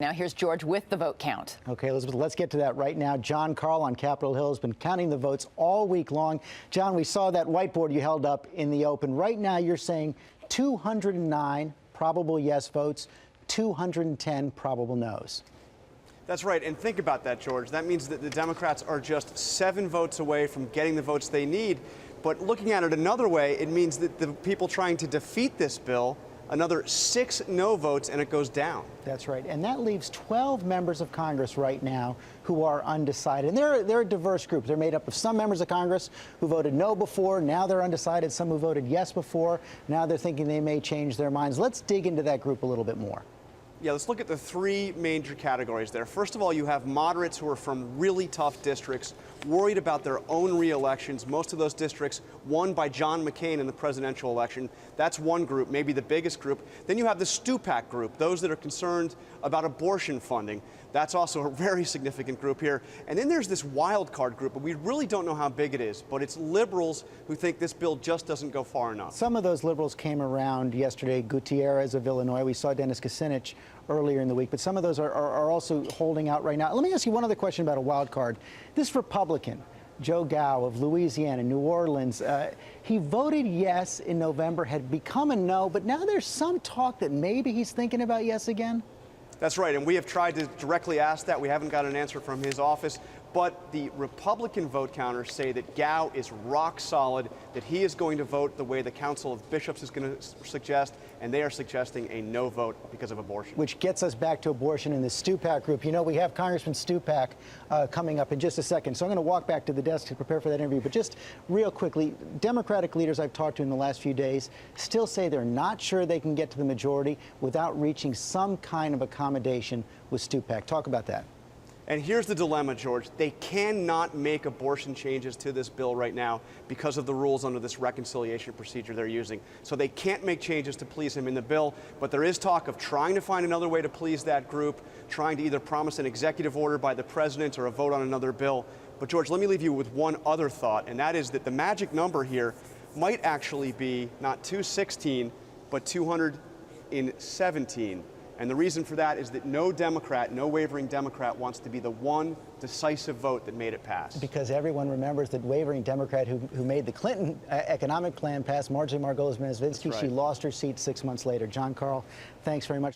Now here's George with the vote count. Okay, Elizabeth, let's get to that right now. Jon Karl on Capitol Hill has been counting the votes all week long. John, we saw that whiteboard you held up in the open. Right now you're saying 209 probable yes votes, 210 probable no's. That's right, and think about that, George. That means that the Democrats are just 7 votes away from getting the votes they need. But looking at it another way, it means that the people trying to defeat this bill, another 6 no votes, and it goes down. That's right, and that leaves 12 members of Congress right now who are undecided. And they're a diverse group. They're made up of some members of Congress who voted no before, now they're undecided, some who voted yes before, now they're thinking they may change their minds. Let's dig into that group a little bit more. Yeah, let's look at the 3 major categories there. First of all, you have moderates who are from really tough districts, worried about their own re-elections. Most of those districts won by John McCain in the presidential election. That's one group, maybe the biggest group. Then you have the Stupak group, those that are concerned about abortion funding. That's also a very significant group here. And then there's this wild card group, and we really don't know how big it is, but it's liberals who think this bill just doesn't go far enough. Some of those liberals came around yesterday. Gutierrez of Illinois. We saw Dennis Kucinich earlier in the week, but some of those are also holding out right now. Let me ask you one other question about a wild card. This Republican, Joe Gow of Louisiana, New Orleans, he voted yes in November, had become a no, but now there's some talk that maybe he's thinking about yes again? That's right, and we have tried to directly ask that. We haven't got an answer from his office, but the Republican vote counters say that Gow is rock solid, that he is going to vote the way the Council of Bishops is going to suggest, and they are suggesting a no vote because of abortion. Which gets us back to abortion in the Stupak group. You know, we have Congressman Stupak coming up in just a second, so I'm going to walk back to the desk to prepare for that interview. But just real quickly, Democratic leaders I've talked to in the last few days still say they're not sure they can get to the majority without reaching some kind of accommodation with Stupak. Talk about that. And here's the dilemma, George. They cannot make abortion changes to this bill right now because of the rules under this reconciliation procedure they're using. So they can't make changes to please him in the bill, but there is talk of trying to find another way to please that group, trying to either promise an executive order by the president or a vote on another bill. But George, let me leave you with one other thought, and that is that the magic number here might actually be not 216, but 217. And the reason for that is that no Democrat, no wavering Democrat wants to be the one decisive vote that made it pass. Because everyone remembers that wavering Democrat who made the Clinton economic plan pass, Marjorie Margolis-Mezvinsky, right. She lost her seat 6 months later. Jon Karl, thanks very much.